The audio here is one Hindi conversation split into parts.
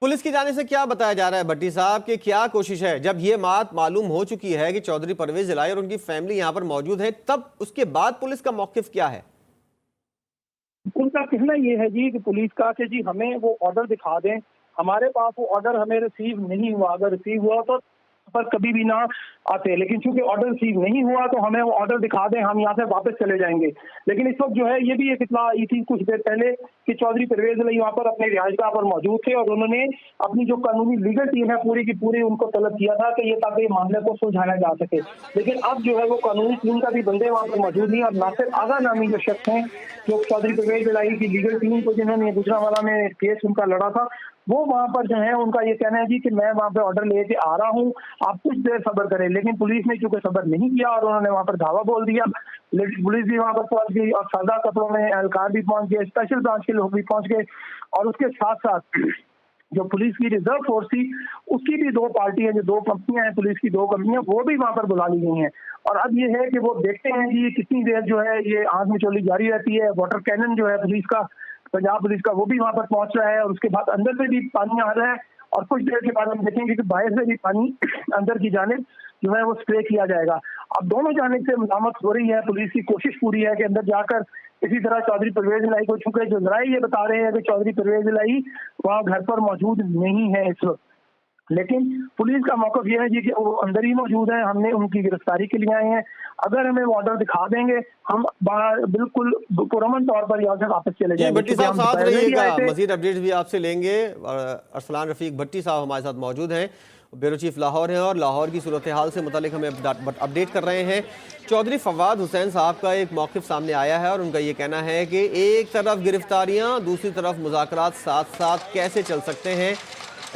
पुलिस की जाने से क्या बताया जा रहा है भट्टी साहब कि क्या कोशिश है, जब ये बात मालूम हो चुकी है कि चौधरी परवेज इलाही और उनकी फैमिली यहां पर मौजूद है, तब उसके बाद पुलिस का मौकिफ क्या है? उनका कहना ये है जी कि पुलिस का कि जी हमें वो ऑर्डर दिखा दें। हमारे पास वो ऑर्डर हमें रिसीव नहीं हुआ, अगर रिसीव हुआ तो पर कभी भी ना आते, लेकिन चूंकि ऑर्डर रिसीव नहीं हुआ तो हमें वो ऑर्डर दिखा दें, हम यहाँ से वापस चले जाएंगे। लेकिन इस वक्त जो है ये भी एक इत्तला आई थी कुछ देर पहले कि चौधरी परवेज इलाही वहाँ पर अपने रिहायशगाह पर मौजूद थे और उन्होंने अपनी जो कानूनी लीगल टीम है पूरी की पूरी उनको तलब किया था कि ये ताकि ये मामले को सुलझाया जा सके। लेकिन अब जो है वो कानूनी टीम का भी बंदे वहाँ पर मौजूद नहीं, और नासिर आगा नामी जो शख्स हैं जो चौधरी परवेज इलाही की लीगल टीम को जिन्होंने गुजरांवाला में केस उनका लड़ा था, वो वहां पर जो है उनका ये कहना है जी कि मैं वहां पे ऑर्डर लेके आ रहा हूँ, आप कुछ देर सब्र करें। लेकिन पुलिस ने चूंकि सब्र नहीं किया और उन्होंने वहां पर धावा बोल दिया, लेकिन पुलिस भी वहां पर पहुंच गई और सादा कपड़ों में एहलकार भी पहुंच गए, स्पेशल ब्रांच के लोग भी पहुंच गए। और उसके साथ साथ जो पुलिस की रिजर्व फोर्स थी उसकी भी दो पार्टियां, जो दो कंपनियां हैं पुलिस की, दो कंपनियां वो भी वहां पर बुला ली गई हैं। और अब ये है कि वो देखते हैं कि कितनी देर जो है ये आग मिचौली जारी रहती है। वाटर कैनन जो है पुलिस का, पंजाब पुलिस का, वो भी वहां पर पहुंच रहा है और उसके बाद अंदर से भी पानी आ रहा है और कुछ देर के बाद हम देखेंगे कि बाहर से भी पानी अंदर की जानिब जो है वो स्प्रे किया जाएगा। अब दोनों जानिब से मजामत हो रही है, पुलिस की कोशिश पूरी है कि अंदर जाकर इसी तरह चौधरी परवेज इलाही को, चूंकि जो जराये ये बता रहे हैं कि चौधरी परवेज इलाही वहाँ घर पर मौजूद नहीं है इस वक्त, लेकिन पुलिस का मौकफ यह है जी कि वो अंदर ही मौजूद है, हमने उनकी गिरफ्तारी के लिए आए हैं। अगर हमें वो ऑर्डर दिखा देंगे हम बाहर बिल्कुल पुरअमन तौर पर यहाँ से वापस चले जी जाएंगे, भट्टी क्योंकि साहब हम साथ दोपहर में भी रहिएगा, आए थे। मजीद अपडेट्स भी आपसे लेंगे। अरसलान रफीक भट्टी साहब हमारे साथ मौजूद हैं, ब्यूरो चीफ लाहौर हैं और लाहौर की सूरत हाल से मुतालिक हमें अपडेट कर रहे हैं। चौधरी फवाद हुसैन साहब का एक मौक़िफ़ सामने आया है और उनका ये कहना है कि एक तरफ गिरफ्तारियाँ, दूसरी तरफ मुज़ाकरात साथ साथ कैसे चल सकते हैं।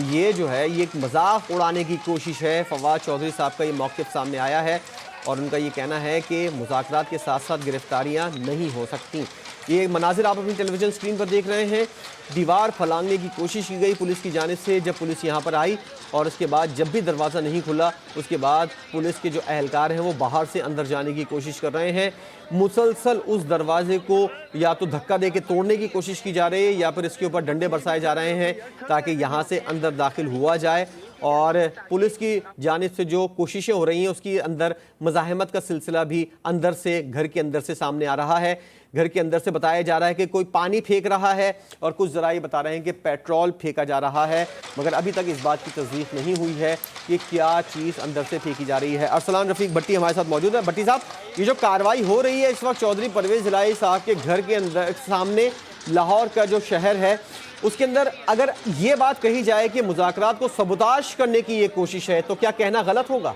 ये जो है ये एक मजाक उड़ाने की कोशिश है। फवाद चौधरी साहब का ये मौक़िफ़ सामने आया है और उनका ये कहना है कि मुज़ाकरात के साथ साथ गिरफ्तारियां नहीं हो सकती। ये मनाजिर आप अपनी टेलीविज़न स्क्रीन पर देख रहे हैं। दीवार फलांगने की कोशिश की गई पुलिस की जानिब से जब पुलिस यहाँ पर आई, और उसके बाद जब भी दरवाज़ा नहीं खुला उसके बाद पुलिस के जो अहलकार हैं वो बाहर से अंदर जाने की कोशिश कर रहे हैं। मुसलसल उस दरवाजे को या तो धक्का दे के तोड़ने की कोशिश की जा रही है या फिर इसके ऊपर डंडे बरसाए जा रहे हैं ताकि यहाँ से अंदर दाखिल हुआ जाए। और पुलिस की जानिब से जो कोशिशें हो रही हैं उसकी अंदर मज़ाहमत का सिलसिला भी अंदर से, घर के अंदर से सामने आ रहा है। घर के अंदर से बताया जा रहा है कि कोई पानी फेंक रहा है और कुछ ज़राए बता रहे हैं कि पेट्रोल फेंका जा रहा है, मगर अभी तक इस बात की तस्दीक नहीं हुई है कि क्या चीज़ अंदर से फेंकी जा रही है। अरसलान रफीक भट्टी हमारे साथ मौजूद है। भट्टी साहब, ये जो कार्रवाई हो रही है इस वक्त चौधरी परवेज इलाही साहब के घर के अंदर सामने, लाहौर का जो शहर है उसके अंदर, अगर ये बात कही जाए कि मुज़ाकरात को सबूताश करने की ये कोशिश है तो क्या कहना गलत होगा?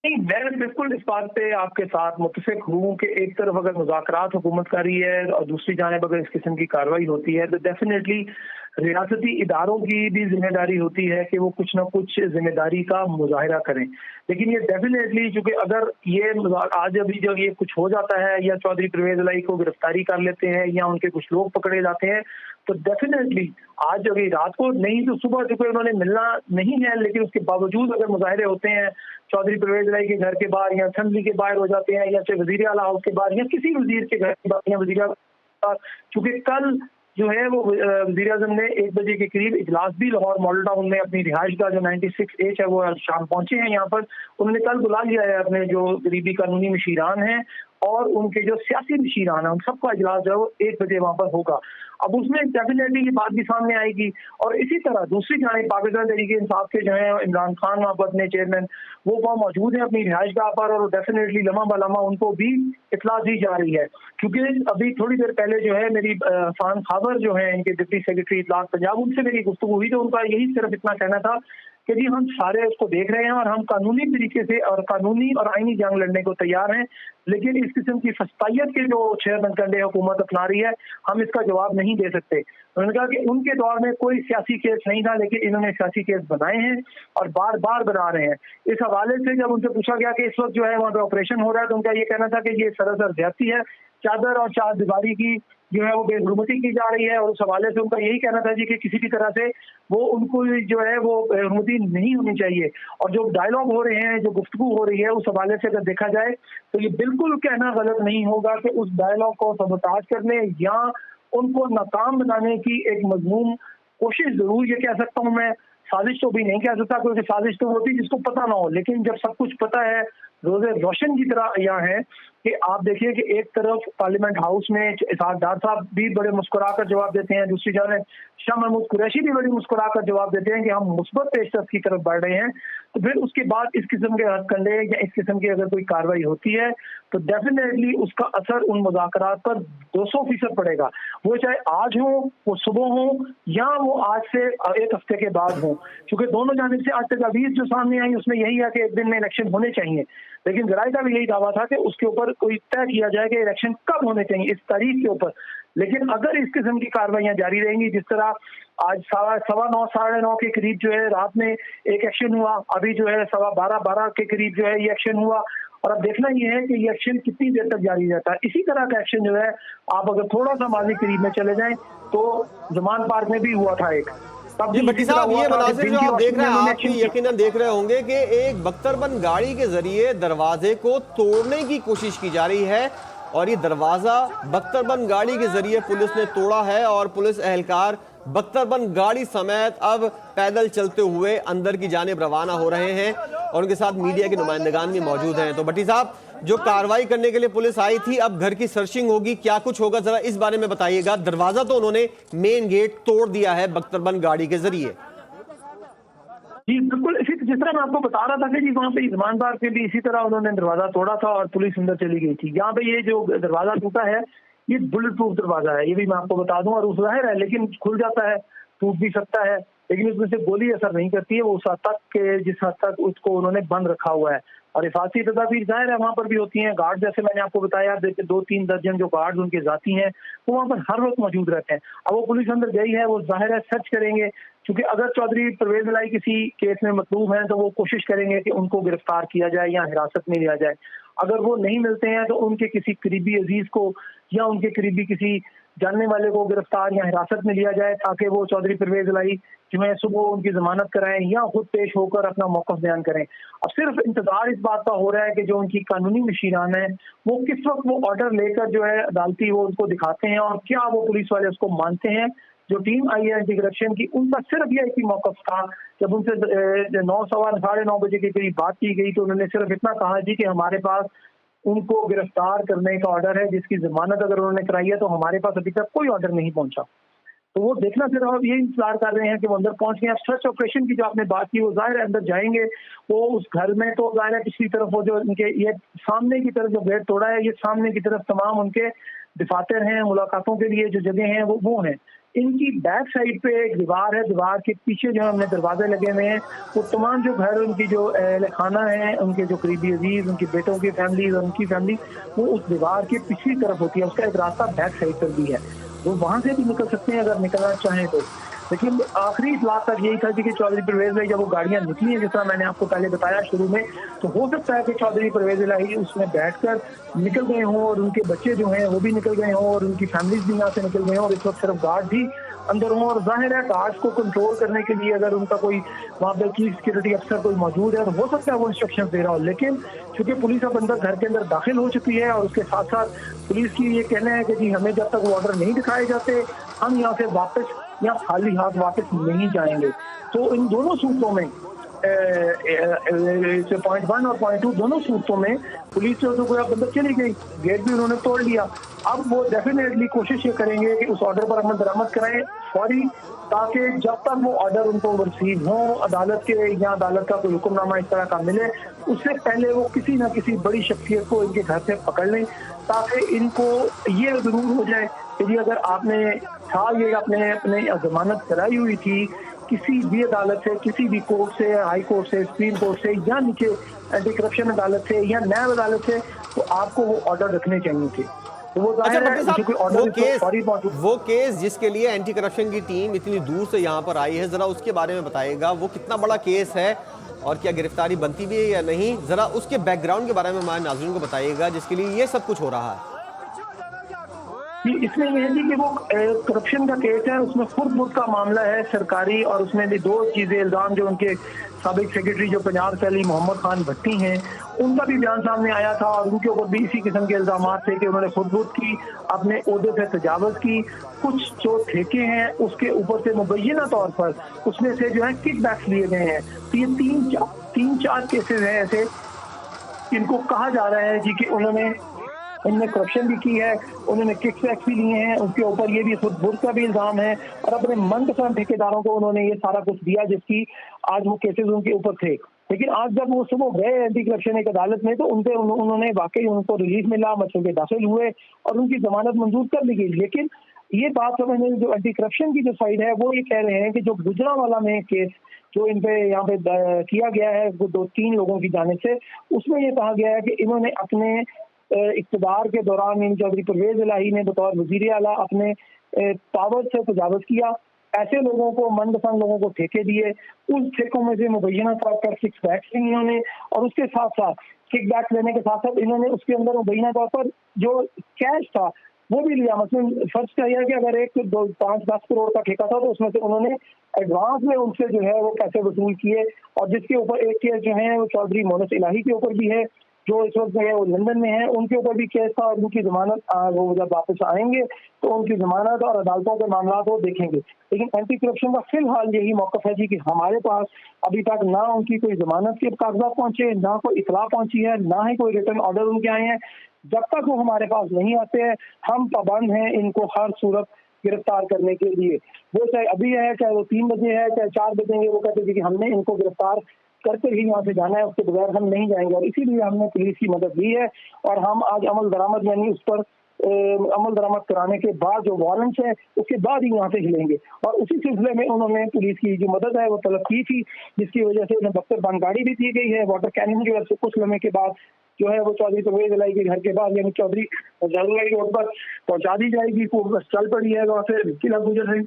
नहीं, मैं बिल्कुल इस बात पे आपके साथ मुत्तफिक हूँ कि एक तरफ अगर मुज़ाकरात हुकूमत कर रही है और दूसरी जानिब अगर इस किस्म की कार्रवाई होती है तो डेफिनेटली रियासती इदारों की भी जिम्मेदारी होती है कि वो कुछ ना कुछ जिम्मेदारी का मुजाहिरा करें। लेकिन ये डेफिनेटली, चूंकि अगर ये आज अभी जब ये कुछ हो जाता है या चौधरी परवेज इलाही को गिरफ्तारी कर लेते हैं या उनके कुछ लोग पकड़े जाते हैं, तो डेफिनेटली आज अभी रात को नहीं तो सुबह, चूंकि उन्होंने मिलना नहीं है, लेकिन उसके बावजूद अगर मुजाहरे होते हैं चौधरी परवेज इलाही के घर के बाहर या असेंबली के बाहर हो जाते हैं या फिर वजीर आला हाउस के बाहर या किसी वजीर के घर के बाहर या वजीर आला, चूंकि कल जो है वो वजीर आजम ने 1 बजे के करीब इजलास भी लाहौर मॉडल टाउन में अपनी रिहाइश का जो 96H है वो शाम पहुंचे हैं यहाँ पर। उन्होंने कल बुला लिया है अपने जो करीबी कानूनी मशीरान हैं और उनके जो सियासी मशीरान हैं, उन सबका इजलास जो है वो 1 बजे वहां पर होगा। अब उसमें डेफिनेटली ये बात भी सामने आएगी। और इसी तरह दूसरी जानिब पाकिस्तान तहरीक इंसाफ के जो है इमरान खान वहाँ पर अपने चेयरमैन, वो वहाँ मौजूद है अपनी रिहाइशगाह पर और डेफिनेटली लम्हा बलम्हा उनको भी इतला दी जा रही है। क्योंकि अभी थोड़ी देर पहले जो है मेरी फान खाबर जो है इनके डिप्टी सेक्रेटरी इतलात पंजाब, उनसे मेरी गुफ्तगू हुई तो उनका यही सिर्फ इतना कहना था कि जी हम सारे उसको देख रहे हैं और हम कानूनी तरीके से और कानूनी और आईनी जंग लड़ने को तैयार हैं, लेकिन इस किस्म की फस्तायत के जो चेयरमैन कंडे हुकूमत अपना रही है हम इसका जवाब नहीं दे सकते। उन्होंने कहा कि उनके दौर में कोई सियासी केस नहीं था, लेकिन इन्होंने सियासी केस बनाए हैं और बार बार बना रहे हैं। इस हवाले से जब उनसे पूछा गया कि इस वक्त जो है वहाँ पे ऑपरेशन हो रहा है तो उनका ये कहना था कि ये सरासर ज्यादती है, चादर और चार दीवारी की जो है वो बेहुरमती की जा रही है। और उस हवाले से उनका यही कहना था जी कि किसी भी तरह से वो उनको जो है वो बेहुरमती नहीं होनी चाहिए। और जो डायलॉग हो रहे हैं, जो गुफ्तगू हो रही है, उस हवाले से अगर देखा जाए तो ये बिल्कुल कहना गलत नहीं होगा कि उस डायलॉग को सबोताज करने या उनको नाकाम बनाने की एक मजमून कोशिश जरूर ये कह सकता हूँ मैं, साजिश तो भी नहीं कह सकता क्योंकि साजिश तो होती जिसको पता ना हो, लेकिन जब सब कुछ पता है, रोजे रोशन की तरह यहाँ है कि आप देखिए कि एक तरफ पार्लियामेंट हाउस में इसहाक डार साहब भी बड़े मुस्कुराकर जवाब देते हैं, दूसरी जानब शाह महमूद कुरैशी भी बड़ी मुस्कुराकर जवाब देते हैं कि हम मुस्बत पेशरफ की तरफ बढ़ रहे हैं। तो फिर उसके बाद इस किस्म के हथकंडे या इस किस्म की अगर कोई कार्रवाई होती है तो डेफिनेटली उसका असर उन मुज़ाकरात पर 200% पड़ेगा, वो चाहे आज हो, वो सुबह हो, या वो आज से एक हफ्ते के बाद हो, क्योंकि दोनों जानिब से आज तजावीज़ जो सामने आई उसमें यही है कि एक दिन में इलेक्शन होने चाहिए, लेकिन जराये का भी यही दावा था कि उसके ऊपर कोई तय किया जाए कि इलेक्शन कब होने चाहिए इस तारीख के ऊपर। लेकिन अगर इस किस्म की कार्रवाइयां जारी रहेंगी, जिस तरह आज 9:15 9:30 के करीब जो है रात में एक एक्शन हुआ, अभी जो है 12:15 के करीब जो है ये एक्शन हुआ, और अब देखना ये है कि ये एक्शन कितनी देर तक जारी रहता है। इसी तरह का एक्शन जो है आप अगर थोड़ा सा माजी करीब में चले जाएं तो जमान पार्क में भी हुआ था एक। जी भट्टी साहब, ये मनाजिर जो आप देख रहे हैं, आप भी यकीनन देख रहे होंगे कि एक बख्तरबंद गाड़ी के जरिए दरवाजे को तोड़ने की कोशिश की जा रही है, और ये दरवाजा बख्तरबंद गाड़ी के जरिए पुलिस ने तोड़ा है, और पुलिस एहलकार बख्तरबंद गाड़ी समेत अब पैदल चलते हुए अंदर की जानिब रवाना हो रहे हैं, और उनके साथ मीडिया के नुमाइंदगान भी मौजूद हैं। तो भट्टी साहब, जो कार्रवाई करने के लिए पुलिस आई थी, अब घर की सर्चिंग होगी, क्या कुछ होगा जरा इस बारे में बताइएगा। दरवाजा तो उन्होंने मेन गेट तोड़ दिया है बख्तरबंद गाड़ी के जरिए। जी बिल्कुल, इसी जिस तरह मैं आपको बता रहा था कि जी वहाँ पे जमान पार्क पे भी इसी तरह उन्होंने दरवाजा तोड़ा था और पुलिस अंदर चली गई थी। यहाँ पे ये जो दरवाजा टूटा है ये बुलेट प्रूफ दरवाजा है, ये भी मैं आपको बता दूं, और उस जाहिर है लेकिन खुल जाता है, टूट भी सकता है, लेकिन उसमें से गोली असर नहीं करती है, वो उस हद तक के जिस हद तक उसको उन्होंने बंद रखा हुआ है। और हिफाजती तदाबीर जाहिर है वहाँ पर भी होती हैं, गार्ड जैसे मैंने आपको बताया 2-3 दर्जन जो गार्ड उनके जाती हैं वो वहाँ पर हर वक्त मौजूद रहते हैं। अब वो पुलिस अंदर गई है, वो जाहिर है सर्च करेंगे, क्योंकि अगर चौधरी परवेज इलाही किसी केस में मतलूब हैं तो वो कोशिश करेंगे कि उनको गिरफ्तार किया जाए या हिरासत में लिया जाए। अगर वो नहीं मिलते हैं तो उनके किसी करीबी अजीज को या उनके करीबी किसी जानने वाले को गिरफ्तार या हिरासत में लिया जाए, ताकि वो चौधरी परवेज इलाही जो है सुबह उनकी जमानत कराएं या खुद पेश होकर अपना मौक़िफ़ बयान करें। अब सिर्फ इंतजार इस बात का हो रहा है कि जो उनकी कानूनी मशीरान है वो किस वक्त वो ऑर्डर लेकर जो है अदालती वो उनको दिखाते हैं, और क्या वो पुलिस वाले उसको मानते हैं। जो टीम आई है एंटी करप्शन की, उनका सिर्फ यह एक ही मौक़िफ़ था, जब उनसे 9 सवा 9:30 बजे के करीब बात की गई तो उन्होंने सिर्फ इतना कहा जी कि हमारे पास उनको गिरफ्तार करने का ऑर्डर है, जिसकी जमानत अगर उन्होंने कराई है, तो हमारे पास अभी तक कोई ऑर्डर नहीं पहुंचा। तो वो देखना सिर्फ अब ये इंतजार कर रहे हैं कि वो अंदर पहुंच गए। अब सर्च ऑपरेशन की जो आपने बात की, वो जाहिर है अंदर जाएंगे, वो उस घर में तो जाहिर है पिछली तरफ वो जो इनके ये सामने की तरफ जो गेट तोड़ा है, ये सामने की तरफ तमाम उनके दफातर हैं, मुलाकातों के लिए जो जगह हैं वो हैं। इनकी बैक साइड पे एक दीवार है, दीवार के पीछे जो हमने दरवाजे लगे हुए हैं, वो तमाम जो घर उनकी जो अहल खाना है, उनके जो करीबी अजीज, उनकी बेटों की फैमिली और उनकी फैमिली, वो उस दीवार के पिछली तरफ होती है। उसका एक रास्ता बैक साइड पर भी है, वो वहां से भी निकल सकते हैं अगर निकलना चाहें तो। लेकिन आखिरी इतला तक यही था कि चौधरी परवेज इलाही जब वो गाड़ियां निकली हैं, जिस तरह मैंने आपको पहले बताया शुरू में, तो हो सकता है कि चौधरी परवेज इलाही उसमें बैठकर निकल गए हों और उनके बच्चे जो हैं वो भी निकल गए हों और उनकी फैमिलीज भी यहाँ से निकल गए हों, और इस वक्त सिर्फ गार्ड भी अंदर हों। और जाहिर है गार्ड्स को कंट्रोल करने के लिए अगर उनका कोई वहाँ पर चीफ सिक्योरिटी अफसर कोई मौजूद है तो हो सकता है वो इंस्ट्रक्शन दे रहा हो। लेकिन चूंकि पुलिस अब अंदर घर के अंदर दाखिल हो चुकी है, और उसके साथ साथ पुलिस की ये कहना है कि जी हमें जब तक वो ऑर्डर नहीं दिखाए जाते हम यहाँ से वापस या खाली हाथ वापस नहीं जाएंगे। तो इन दोनों सूत्रों में पॉइंट 1 और पॉइंट 2 दोनों सूत्रों में पुलिस जो कोई अंदर चली गई, गेट भी उन्होंने तोड़ लिया। अब वो डेफिनेटली कोशिश ये करेंगे कि उस ऑर्डर पर अमल दरामद कराएं फौरी, ताकि जब तक वो ऑर्डर उनको रिसीव हो अदालत के या अदालत का कोई हुक्मनामा इस तरह का मिले, उससे पहले वो किसी न किसी बड़ी शख्सियत को इनके घर से पकड़ लें, ताकि इनको ये जरूर हो जाए कि जी अगर आपने ये अपने जमानत कराई हुई थी किसी भी अदालत से, किसी भी कोर्ट से, हाई कोर्ट से, सुप्रीम कोर्ट से, या नीचे एंटी करप्शन अदालत से या न्याय अदालत से, तो आपको वो ऑर्डर रखने चाहिए थे। तो वो वो केस जिसके लिए एंटी करप्शन की टीम इतनी दूर से यहाँ पर आई है, जरा उसके बारे में बताइएगा, वो कितना बड़ा केस है और क्या गिरफ्तारी बनती भी है या नहीं, जरा उसके बैकग्राउंड के बारे में हमारे नाज़रीन को बताइएगा जिसके लिए ये सब कुछ हो रहा है। कि इसमें यह है जी कि वो करप्शन का केस है, उसमें खुर्द का मामला है सरकारी, और उसमें भी दो चीजें इल्जाम जो उनके साबिक सेक्रेटरी जो पंजाब से अली मोहम्मद खान भट्टी हैं, उनका भी बयान सामने आया था और उनके ऊपर भी इसी किस्म के इल्जाम थे कि उन्होंने खुद की, अपने ओहदे से तजावुज़ की, कुछ जो ठेके हैं उसके ऊपर से मुबैना तौर पर उसमें से जो है किकबैक्स लिए गए हैं। तो ये तीन चार केसेस हैं ऐसे, इनको कहा जा रहा है जी कि उन्होंने करप्शन भी की है, उन्होंने किकबैक्स भी लिए हैं, उनके ऊपर ये भी खुद का भी इल्जाम है और अपने मनपसंद ठेकेदारों को उन्होंने ये सारा कुछ दिया जिसकी आज वो केसेस उनके ऊपर थे। लेकिन आज जब वो सुबह गए एंटी करप्शन एक अदालत में तो उन्होंने वाकई उनको रिलीफ मिला, मसले दाखिल हुए और उनकी जमानत मंजूर कर ली गई। लेकिन ये बात समझने जो एंटी करप्शन की जो साइड है वो ये कह रहे हैं कि जो गुजरांवाला में केस जो इन पे यहाँ पे किया गया है 2-3 लोगों की जानिब से, उसमें ये कहा गया है कि इन्होंने अपने इक़्तिदार के दौरान इन चौधरी परवेज इलाही ने बतौर वज़ीर आला अपने पावर से तजावुज़ किया, ऐसे लोगों को मनपसंद लोगों को ठेके दिए, उस ठेकों में से मुबैना तौर पर किकबैक्स भी इन्होंने और उसके साथ साथ किकबैक्स लेने के साथ साथ इन्होंने उसके अंदर मुबैना तौर पर जो कैश था वो भी लिया। मतलब फर्ज किया कि अगर 5-10 करोड़ का ठेका था तो उसमें से उन्होंने एडवांस में उनसे जो है वो पैसे वसूल किए और जिसके ऊपर एक केस जो है वो चौधरी मोनस इलाही के ऊपर भी है जो इस वक्त जो है वो लंदन में है, उनके ऊपर भी केस था और उनकी जमानत वो जब वापस आएंगे तो उनकी जमानत और अदालतों के मामला वो देखेंगे। लेकिन एंटी करप्शन का फिलहाल यही मौक़िफ़ है जी कि हमारे पास अभी तक ना उनकी कोई जमानत के कागजात पहुंचे, ना कोई इतला पहुंची है, ना ही कोई रिटर्न ऑर्डर उनके आए हैं। जब तक वो हमारे पास नहीं आते हैं हम पाबंद हैं इनको हर सूरत गिरफ्तार करने के लिए। वो चाहे अभी है, चाहे वो 3 बजे है, चाहे 4 बजे है, वो कहते हैं कि हमने इनको गिरफ्तार करके ही यहाँ से जाना है, उसके बगैर हम नहीं जाएंगे। और इसीलिए हमने पुलिस की मदद ली है और हम आज अमल दरामद यानी उस पर अमल दरामद कराने के बाद जो वारंट है उसके बाद ही यहाँ से हिलेंगे। और उसी सिलसिले में उन्होंने पुलिस की जो मदद है वो तलब की थी, जिसकी वजह से उन्हें दफ्तर बंद गाड़ी भी दी गई है। वाटर कैनिंग जो है कुछ लम्हे के बाद जो है वो चौधरी परवेज इलाही के घर के बाद यानी चौधरी जरूरी रोड पर पहुंचा दी जाएगी। वो बस चल पड़ी है और फिर किला गुजर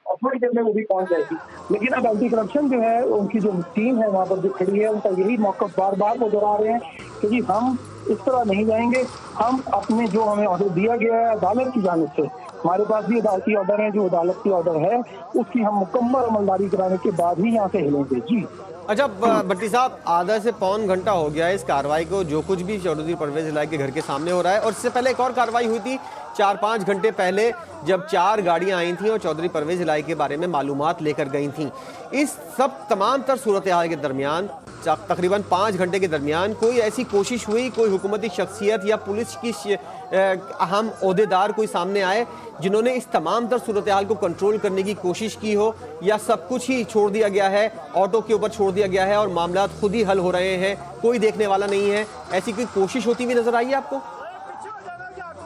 और थोड़ी देर में वो भी पहुंच जाएगी। लेकिन अब एंटी करप्शन जो है उनकी जो टीम है वहाँ पर जो खड़ी है उनका यही मौक़िफ़ बार बार वो दोहरा रहे हैं कि जी हम इस तरह नहीं जाएंगे, हम अपने जो हमें ऑर्डर दिया गया है अदालत की जानिब से, हमारे पास भी अदालती ऑर्डर है, जो अदालत की ऑर्डर है उसकी हम मुकम्मल अमलदारी कराने के बाद ही यहाँ से हिलेंगे। जी अच्छा भट्टी साहब, आधा से पौन घंटा हो गया है इस कार्रवाई को, जो कुछ भी चौधरी परवेज इलाही के घर के सामने हो रहा है। और इससे पहले एक और कार्रवाई हुई थी 4-5 घंटे पहले, जब 4 गाड़ियां आई थी और चौधरी परवेज इलाही के बारे में मालूमात लेकर गई थी। इस सब तमाम तर सूरत हाल के दरमियान तकरीबन 5 घंटे के दरमियान कोई ऐसी कोशिश हुई, कोई हुकूमती शख्सियत या पुलिस की अहम ओहदेदार कोई सामने आए जिन्होंने इस तमाम तर सूरत हाल को कंट्रोल करने की कोशिश की हो, या सब कुछ ही छोड़ दिया गया है, ऑटो के ऊपर छोड़ दिया गया है और मामला खुद ही हल हो रहे हैं, कोई देखने वाला नहीं है? ऐसी कोई कोशिश होती हुई नजर आई है आपको?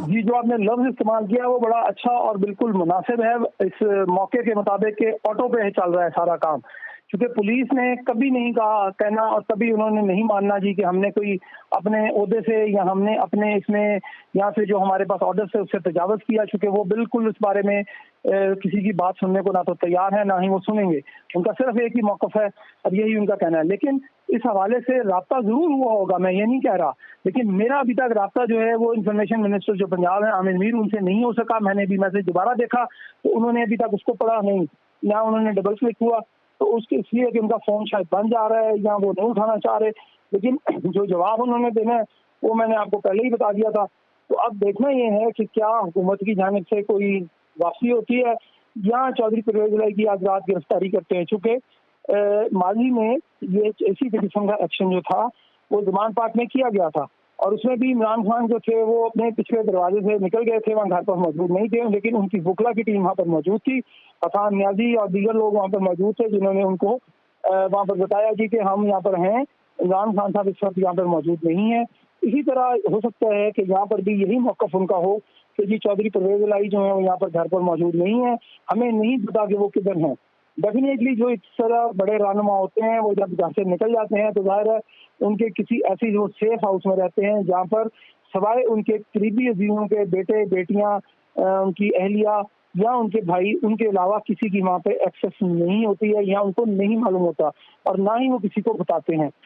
जी, जो आपने लफ्ज इस्तेमाल किया वो बड़ा अच्छा और बिल्कुल मुनासिब है इस मौके के मुताबिक कि ऑटो पे चल रहा है सारा काम। क्योंकि पुलिस ने कभी नहीं कहा कहना और कभी उन्होंने नहीं मानना जी कि हमने कोई अपने ओहदे से या हमने अपने इसमें यहाँ से जो हमारे पास ऑर्डर से उससे तजावज़ किया, चूँकि वो बिल्कुल इस बारे में किसी की बात सुनने को ना तो तैयार है ना ही वो सुनेंगे। उनका सिर्फ एक ही मौक़िफ़ है और यही उनका कहना है। लेकिन इस हवाले से राब्ता ज़रूर हुआ होगा, मैं ये नहीं कह रहा, लेकिन मेरा अभी तक राब्ता जो है वो इंफॉर्मेशन मिनिस्टर जो पंजाब है आमिर मीर, उनसे नहीं हो सका। मैंने भी मैसेज दोबारा देखा तो उन्होंने अभी तक उसको पढ़ा नहीं, ना उन्होंने डबल क्लिक हुआ, तो उसके इसलिए कि उनका फ़ोन शायद बंद जा रहा है या वो नहीं उठाना चाह रहे। लेकिन जो जवाब उन्होंने देना है वो मैंने आपको पहले ही बता दिया था। तो अब देखना ये है कि क्या हुकूमत की जानिब से कोई वापसी होती है या चौधरी परवेज इलाही की आज रात गिरफ्तारी करते हैं। चूँकि माजी में ये इसी किस्म का एक्शन जो था वो ज़मान पार्क में किया गया था और उसमें भी इमरान खान जो थे वो अपने पिछले दरवाजे से निकल गए थे, वहाँ घर पर मौजूद नहीं थे, लेकिन उनकी वकला की टीम वहाँ पर मौजूद थी। हसन नियाजी और दीगर लोग वहाँ पर मौजूद थे जिन्होंने उनको वहाँ पर बताया जी कि हम यहाँ पर हैं, इमरान खान साहब इस वक्त यहाँ पर मौजूद नहीं है। इसी तरह हो सकता है कि यहाँ पर भी यही मौक़िफ़ उनका हो कि जी चौधरी परवेज इलाही जो है वो यहाँ पर घर पर मौजूद नहीं है, हमें नहीं पता कि वो किधर हैं। डेफिनेटली जो इस तरह बड़े रहनुमा होते हैं वो जब घर से निकल जाते हैं तो ज़ाहिर है उनके किसी ऐसी जो सेफ हाउस में रहते हैं जहाँ पर सवाए उनके करीबी अजीजों के बेटे बेटियाँ, उनकी अहलिया या उनके भाई, उनके अलावा किसी की वहाँ पे एक्सेस नहीं होती है या उनको नहीं मालूम होता और ना ही वो किसी को बताते हैं।